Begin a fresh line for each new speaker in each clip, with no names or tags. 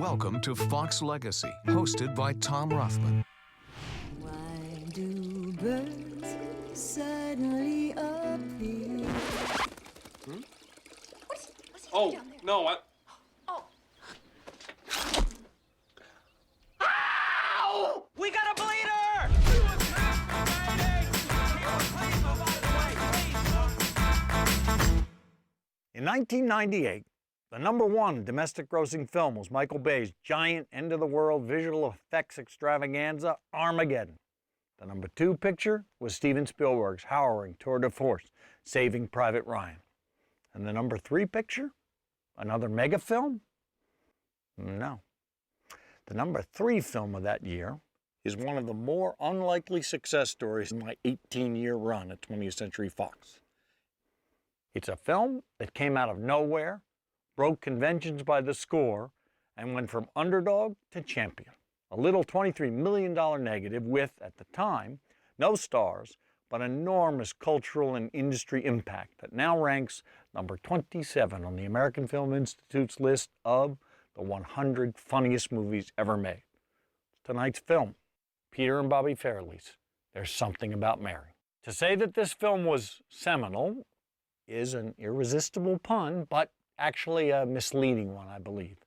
Welcome to Fox Legacy, hosted by Tom Rothman.
Why do birds suddenly appear?
What's he doing down there?
No,
Oh,
Ow!
We got a bleeder! In 1998, the #1 domestic grossing film was Michael Bay's giant end-of-the-world visual effects extravaganza, Armageddon. The #2 picture was Steven Spielberg's harrowing tour de force, Saving Private Ryan. And the #3 picture? Another mega film? No. The #3 film of that year is one of the more unlikely success stories in my 18-year run at 20th Century Fox. It's a film that came out of nowhere, broke conventions by the score, and went from underdog to champion. A little $23 million negative with, at the time, no stars, but enormous cultural and industry impact that now ranks number 27 on the American Film Institute's list of the 100 funniest movies ever made. Tonight's film, Peter and Bobby Fairlie's There's Something About Mary. To say that this film was seminal is an irresistible pun, but actually a misleading one, I believe.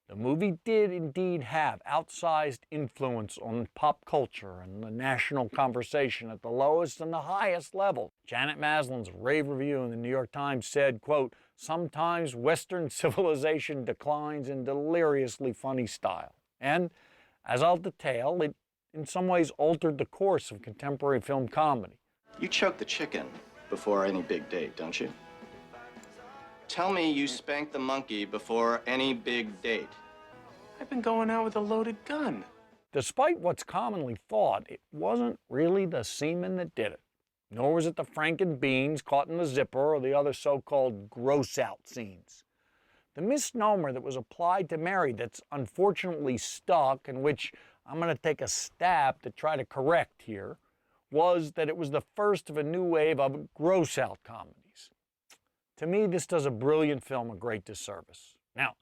The movie did indeed have outsized influence on pop culture and the national conversation at the lowest and the highest level. Janet Maslin's rave review in the New York Times said, quote, "Sometimes Western civilization declines in deliriously funny style." And, as I'll detail, it in some ways altered the course of contemporary film comedy.
You choke the chicken before any big date, don't you? Tell me you spanked the monkey before any big date.
I've been going out with a loaded gun.
Despite what's commonly thought, it wasn't really the semen that did it. Nor was it the Franken beans caught in the zipper or the other so-called gross-out scenes. The misnomer that was applied to Mary that's unfortunately stuck, and which I'm going to take a stab to try to correct here, was that it was the first of a new wave of gross-out comedies. To me, this does a brilliant film a great disservice. Now,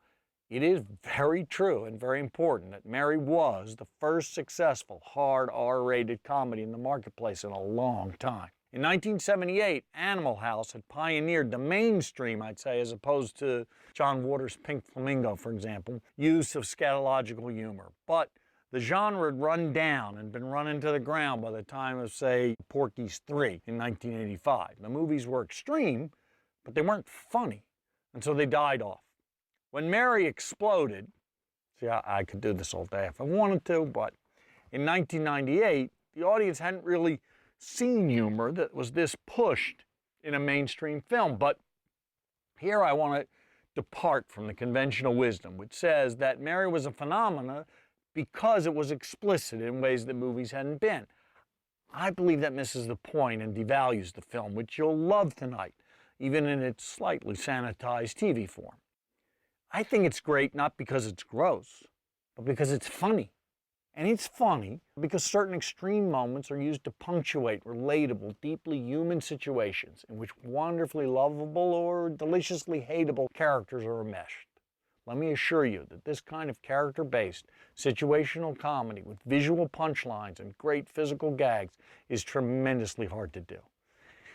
it is very true and very important that Mary was the first successful hard R-rated comedy in the marketplace in a long time. In 1978, Animal House had pioneered the mainstream, I'd say, as opposed to John Waters' Pink Flamingo, for example, use of scatological humor. But the genre had run down and been run into the ground by the time of, say, Porky's 3 in 1985. The movies were extreme, but they weren't funny, and so they died off. When Mary exploded, see, I could do this all day if I wanted to, but in 1998, the audience hadn't really seen humor that was this pushed in a mainstream film. But here I want to depart from the conventional wisdom, which says that Mary was a phenomenon because it was explicit in ways that movies hadn't been. I believe that misses the point and devalues the film, which you'll love tonight, even in its slightly sanitized TV form. I think it's great not because it's gross, but because it's funny. And it's funny because certain extreme moments are used to punctuate relatable, deeply human situations in which wonderfully lovable or deliciously hateable characters are enmeshed. Let me assure you that this kind of character-based situational comedy with visual punchlines and great physical gags is tremendously hard to do.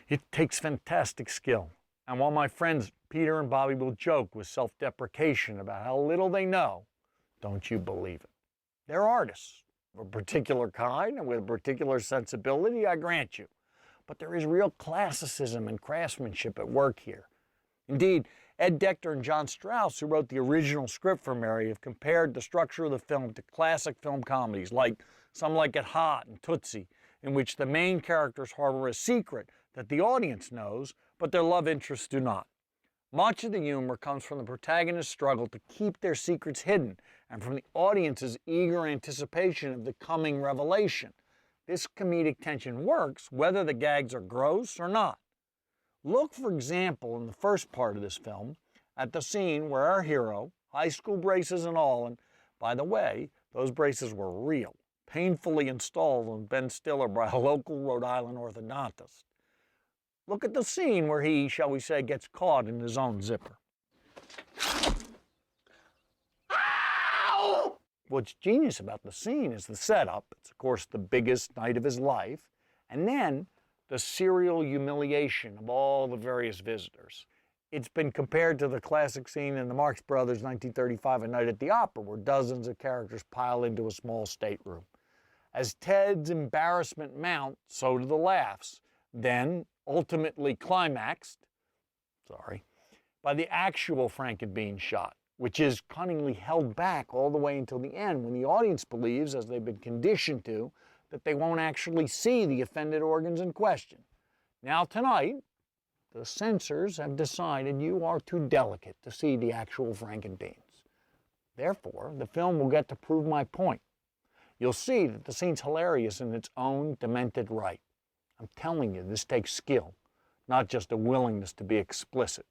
It takes fantastic skill. And while my friends Peter and Bobby will joke with self-deprecation about how little they know, don't you believe it. They're artists of a particular kind and with a particular sensibility, I grant you. But there is real classicism and craftsmanship at work here. Indeed, Ed Decter and John Strauss, who wrote the original script for Mary, have compared the structure of the film to classic film comedies like Some Like It Hot and Tootsie, in which the main characters harbor a secret that the audience knows, but their love interests do not. Much of the humor comes from the protagonist's struggle to keep their secrets hidden and from the audience's eager anticipation of the coming revelation. This comedic tension works whether the gags are gross or not. Look, for example, in the first part of this film, at the scene where our hero, high school braces and all, and by the way, those braces were real, painfully installed on Ben Stiller by a local Rhode Island orthodontist. Look at the scene where he, shall we say, gets caught in his own zipper.
Ow!
What's genius about the scene is the setup. It's, of course, the biggest night of his life. And then the serial humiliation of all the various visitors. It's been compared to the classic scene in the Marx Brothers' 1935 A Night at the Opera, where dozens of characters pile into a small stateroom. As Ted's embarrassment mounts, so do the laughs, then ultimately climaxed, by the actual Frankenbean shot, which is cunningly held back all the way until the end, when the audience believes, as they've been conditioned to, that they won't actually see the offended organs in question. Now tonight, the censors have decided you are too delicate to see the actual Frankenbeans. Therefore, the film will get to prove my point. You'll see that the scene's hilarious in its own demented right. I'm telling you, this takes skill, not just a willingness to be explicit.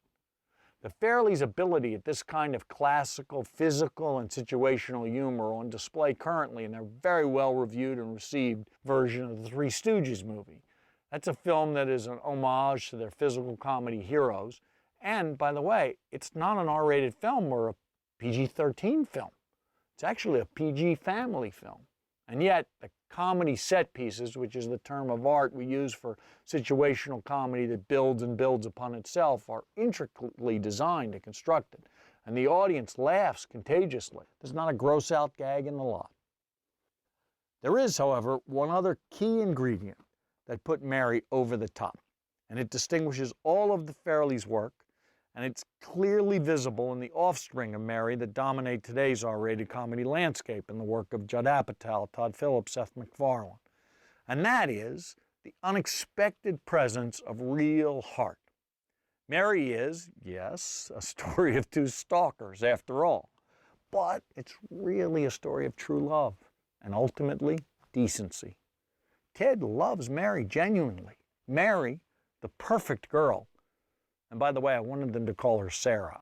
The Farrellys' ability at this kind of classical, physical, and situational humor on display currently in their very well-reviewed and received version of the Three Stooges movie. That's a film that is an homage to their physical comedy heroes. And, by the way, it's not an R-rated film or a PG-13 film. It's actually a PG family film. And yet, the comedy set pieces, which is the term of art we use for situational comedy that builds and builds upon itself, are intricately designed and constructed. And the audience laughs contagiously. There's not a gross-out gag in the lot. There is, however, one other key ingredient that put Mary over the top, and it distinguishes all of the Farrellys' work, and it's clearly visible in the offspring of Mary that dominate today's R-rated comedy landscape in the work of Judd Apatow, Todd Phillips, Seth MacFarlane. And that is the unexpected presence of real heart. Mary is, yes, a story of two stalkers after all, but it's really a story of true love and ultimately decency. Ted loves Mary genuinely. Mary, the perfect girl. And by the way, I wanted them to call her Sarah.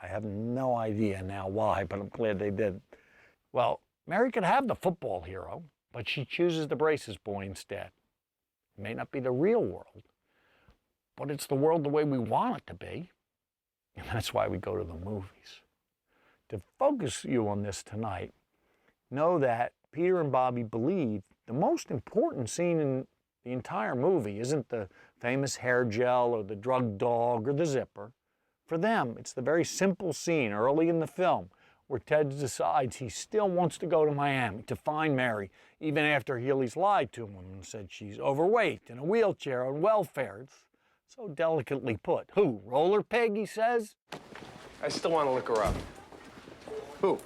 I have no idea now why, but I'm glad they did. Well, Mary could have the football hero, but she chooses the braces boy instead. It may not be the real world, but it's the world the way we want it to be. And that's why we go to the movies. To focus you on this tonight, know that Peter and Bobby believe the most important scene in the entire movie isn't the famous hair gel or the drug dog or the zipper. For them, it's the very simple scene early in the film where Ted decides he still wants to go to Miami to find Mary, even after Healy's lied to him and said she's overweight, in a wheelchair, on welfare. It's so delicately put. Who, Roller Pig, he says?
I still want to look her up.
Who?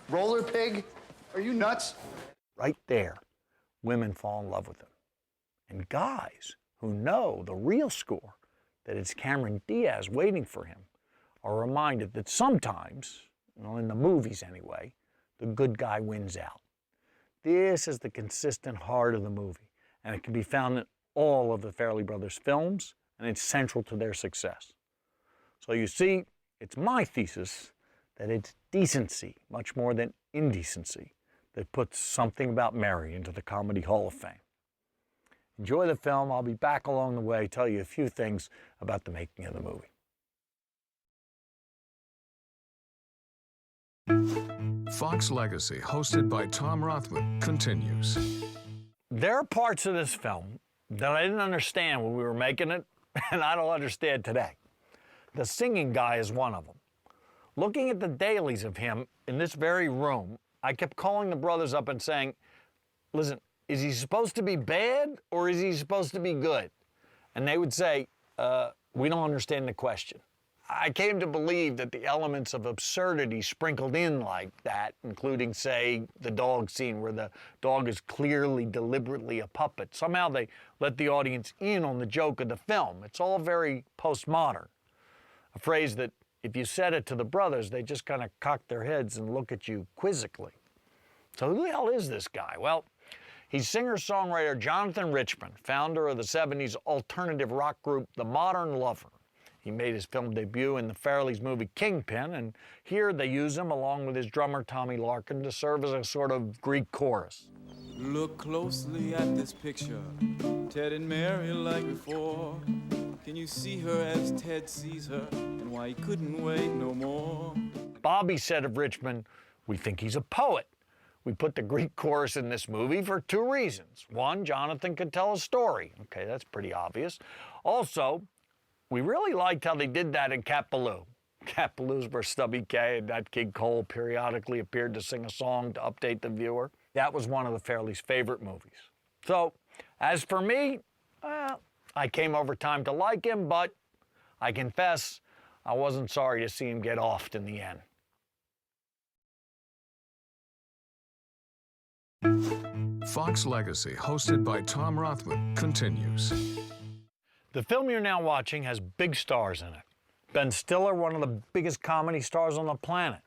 Roller Pig? Are you nuts?
Right there, women fall in love with him. And guys who know the real score, that it's Cameron Diaz waiting for him, are reminded that sometimes, well, in the movies anyway, the good guy wins out. This is the consistent heart of the movie, and it can be found in all of the Farrelly Brothers films, and it's central to their success. So you see, it's my thesis that it's decency, much more than indecency, that puts Something About Mary into the Comedy Hall of Fame. Enjoy the film. I'll be back along the way, tell you a few things about the making of the movie.
Fox Legacy, hosted by Tom Rothman, continues.
There are parts of this film that I didn't understand when we were making it, and I don't understand today. The singing guy is one of them. Looking at the dailies of him in this very room, I kept calling the brothers up and saying, listen, is he supposed to be bad or is he supposed to be good? And they would say, we don't understand the question. I came to believe that the elements of absurdity sprinkled in like that, including, say, the dog scene where the dog is clearly, deliberately a puppet. Somehow they let the audience in on the joke of the film. It's all very postmodern. A phrase that if you said it to the brothers, they just kind of cock their heads and look at you quizzically. So who the hell is this guy? Well, he's singer-songwriter Jonathan Richman, founder of the 70s alternative rock group The Modern Lover. He made his film debut in the Farrellys' movie Kingpin, and here they use him, along with his drummer Tommy Larkin, to serve as a sort of Greek chorus.
Look closely at this picture, Ted and Mary like before. Can you see her as Ted sees her, and why he couldn't wait no more?
Bobby said of Richmond, "We think he's a poet." We put the Greek chorus in this movie for two reasons. One, Jonathan could tell a story. Okay, that's pretty obvious. Also, we really liked how they did that in Cat Ballou. Cat Ballou's where Stubby Kaye and Nat King Cole periodically appeared to sing a song to update the viewer. That was one of the Fairleys' favorite movies. So, as for me, I came over time to like him, but I confess I wasn't sorry to see him get offed in the end.
Fox Legacy, hosted by Tom Rothman, continues.
The film you're now watching has big stars in it. Ben Stiller, one of the biggest comedy stars on the planet.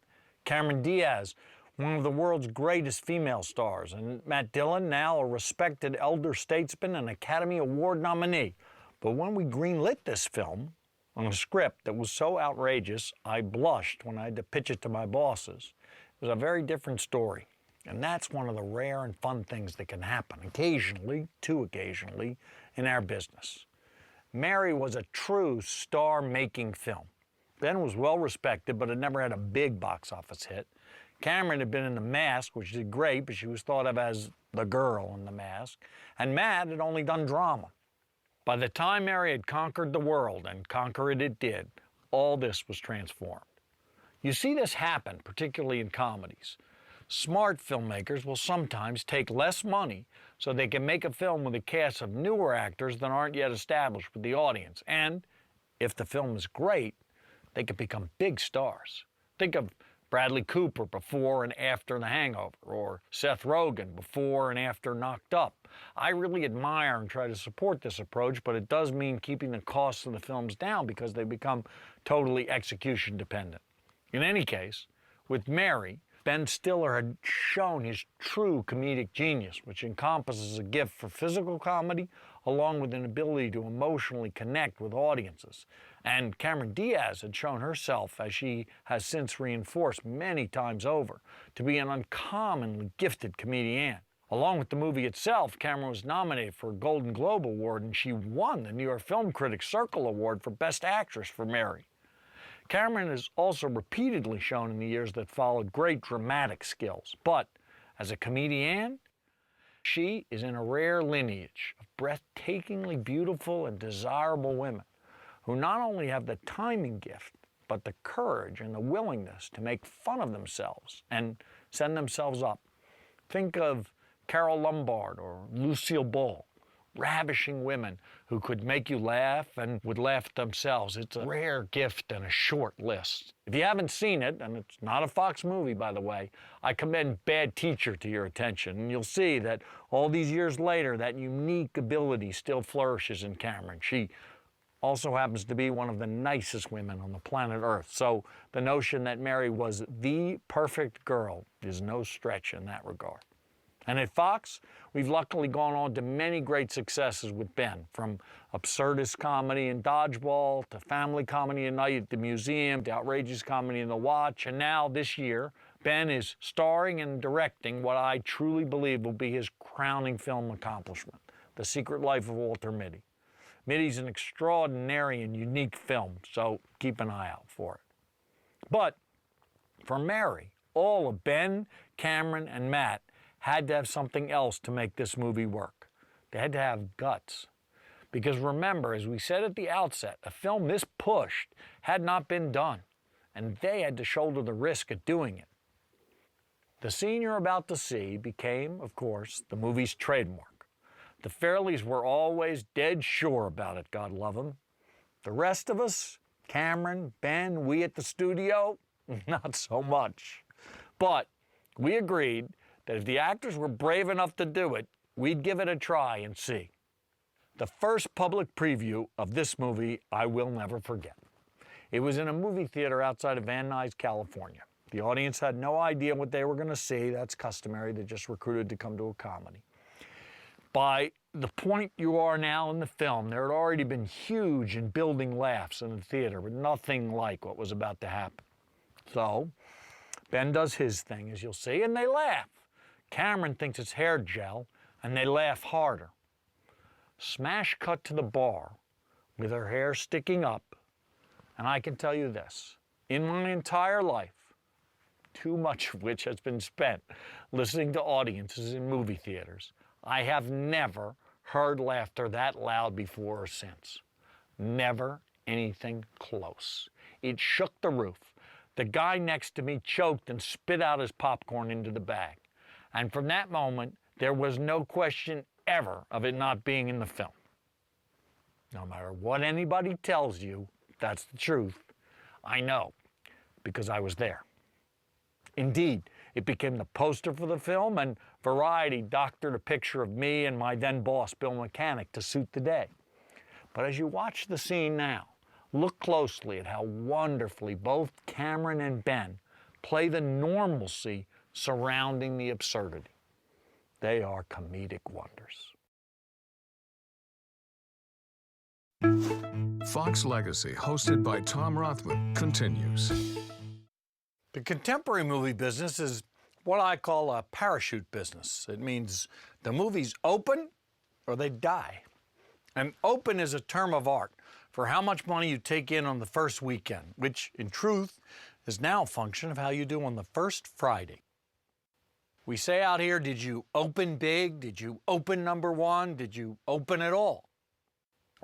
Cameron Diaz, one of the world's greatest female stars. And Matt Dillon, now a respected elder statesman and Academy Award nominee. But when we greenlit this film on a script that was so outrageous, I blushed when I had to pitch it to my bosses. It was a very different story. And that's one of the rare and fun things that can happen occasionally, too occasionally, in our business. Mary was a true star-making film. Ben was well-respected, but had never had a big box office hit. Cameron had been in The Mask, which did great, but she was thought of as the girl in The Mask. And Matt had only done drama. By the time Mary had conquered the world, and conquer it did, all this was transformed. You see this happen, particularly in comedies. Smart filmmakers will sometimes take less money so they can make a film with a cast of newer actors that aren't yet established with the audience. And if the film is great, they can become big stars. Think of Bradley Cooper before and after The Hangover, or Seth Rogen before and after Knocked Up. I really admire and try to support this approach, but it does mean keeping the costs of the films down because they become totally execution dependent. In any case, with Mary, Ben Stiller had shown his true comedic genius, which encompasses a gift for physical comedy along with an ability to emotionally connect with audiences. And Cameron Diaz had shown herself, as she has since reinforced many times over, to be an uncommonly gifted comedian. Along with the movie itself, Cameron was nominated for a Golden Globe Award, and she won the New York Film Critics Circle Award for Best Actress for Mary. Cameron has also repeatedly shown in the years that followed great dramatic skills, but as a comedian, she is in a rare lineage of breathtakingly beautiful and desirable women who not only have the timing gift, but the courage and the willingness to make fun of themselves and send themselves up. Think of Carole Lombard or Lucille Ball, ravishing women who could make you laugh and would laugh at themselves. It's a rare gift and a short list. If you haven't seen it, and it's not a Fox movie, by the way, I commend Bad Teacher to your attention, and you'll see that all these years later, that unique ability still flourishes in Cameron. She also happens to be one of the nicest women on the planet Earth, so the notion that Mary was the perfect girl is no stretch in that regard. And at Fox, we've luckily gone on to many great successes with Ben, from absurdist comedy in Dodgeball, to family comedy at Night at the Museum, to outrageous comedy in The Watch, and now, this year, Ben is starring and directing what I truly believe will be his crowning film accomplishment, The Secret Life of Walter Mitty. Mitty's an extraordinary and unique film, so keep an eye out for it. But for Mary, all of Ben, Cameron, and Matt had to have something else to make this movie work. They had to have guts. Because remember, as we said at the outset, a film this pushed had not been done, and they had to shoulder the risk of doing it. The scene you're about to see became, of course, the movie's trademark. The Fairleys were always dead sure about it, God love them. The rest of us, Cameron, Ben, we at the studio, not so much. But we agreed that if the actors were brave enough to do it, we'd give it a try and see. The first public preview of this movie I will never forget. It was in a movie theater outside of Van Nuys, California. The audience had no idea what they were going to see. That's customary. They're just recruited to come to a comedy. By the point you are now in the film, there had already been huge and building laughs in the theater, but nothing like what was about to happen. So, Ben does his thing, as you'll see, and they laugh. Cameron thinks it's hair gel, and they laugh harder. Smash cut to the bar with her hair sticking up, and I can tell you this. In my entire life, too much of which has been spent listening to audiences in movie theaters, I have never heard laughter that loud before or since. Never anything close. It shook the roof. The guy next to me choked and spit out his popcorn into the bag. And from that moment, there was no question ever of it not being in the film. No matter what anybody tells you, that's the truth. I know, because I was there. Indeed, it became the poster for the film, and Variety doctored a picture of me and my then boss, Bill Mechanic, to suit the day. But as you watch the scene now, look closely at how wonderfully both Cameron and Ben play the normalcy surrounding the absurdity. They are comedic wonders.
Fox Legacy, hosted by Tom Rothman, continues.
The contemporary movie business is what I call a parachute business. It means the movies open or they die. And open is a term of art for how much money you take in on the first weekend, which in truth is now a function of how you do on the first Friday. We say out here, did you open big? Did you open number one? Did you open at all?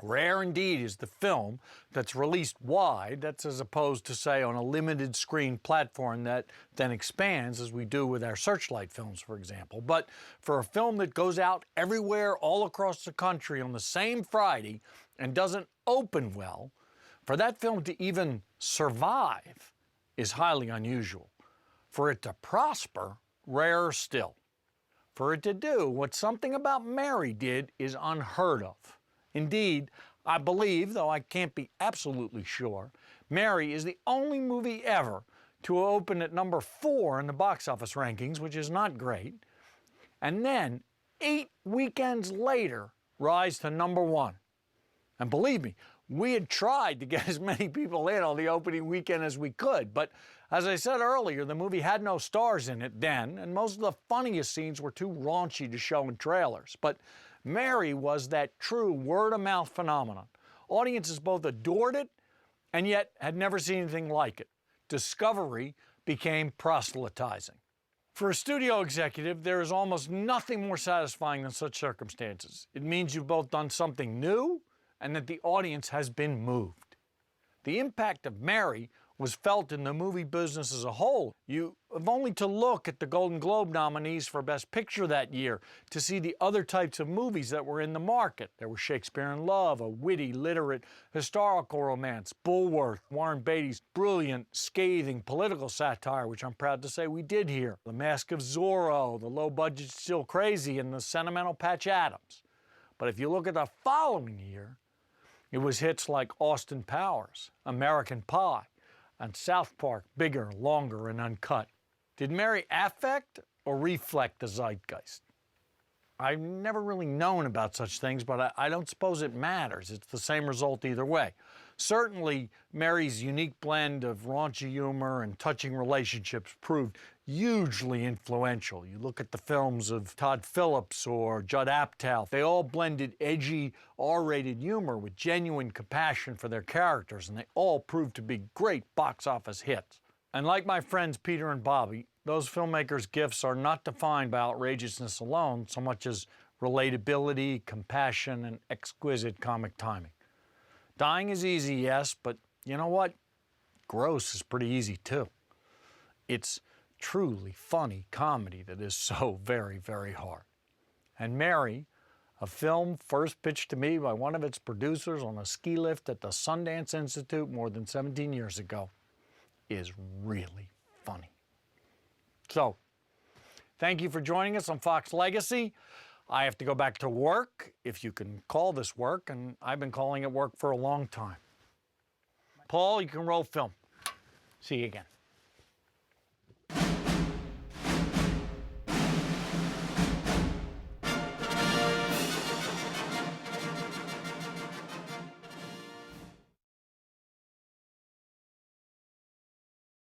Rare indeed is the film that's released wide, that's as opposed to, say, on a limited screen platform that then expands, as we do with our Searchlight films, for example. But for a film that goes out everywhere all across the country on the same Friday and doesn't open well, for that film to even survive is highly unusual. For it to prosper, rarer still. For it to do what Something About Mary did is unheard of. Indeed, I believe, though I can't be absolutely sure, Mary is the only movie ever to open at number 4 in the box office rankings, which is not great, and then 8 weekends later rise to number 1. And believe me, we had tried to get as many people in on the opening weekend as we could, but as I said earlier, the movie had no stars in it then, and most of the funniest scenes were too raunchy to show in trailers. But Mary was that true word-of-mouth phenomenon. Audiences both adored it and yet had never seen anything like it. Discovery became proselytizing. For a studio executive, there is almost nothing more satisfying than such circumstances. It means you've both done something new and that the audience has been moved. The impact of Mary was felt in the movie business as a whole. You have only to look at the Golden Globe nominees for Best Picture that year to see the other types of movies that were in the market. There was Shakespeare in Love, a witty, literate, historical romance, Bulworth, Warren Beatty's brilliant, scathing political satire, which I'm proud to say we did here, The Mask of Zorro, the low-budget Still Crazy, and the sentimental Patch Adams. But if you look at the following year, it was hits like Austin Powers, American Pie, and South Park, bigger, longer, and uncut. Did Mary affect or reflect the zeitgeist? I've never really known about such things, but I don't suppose it matters. It's the same result either way. Certainly, Mary's unique blend of raunchy humor and touching relationships proved hugely influential. You look at the films of Todd Phillips or Judd Apatow, they all blended edgy, R-rated humor with genuine compassion for their characters, and they all proved to be great box office hits. And like my friends Peter and Bobby, those filmmakers' gifts are not defined by outrageousness alone, so much as relatability, compassion, and exquisite comic timing. Dying is easy, yes, but you know what? Gross is pretty easy too. It's truly funny comedy that is so very, very hard. And Mary, a film first pitched to me by one of its producers on a ski lift at the Sundance Institute more than 17 years ago, is really funny. So, thank you for joining us on Fox Legacy. I have to go back to work, if you can call this work, and I've been calling it work for a long time. Paul, you can roll film. See you again.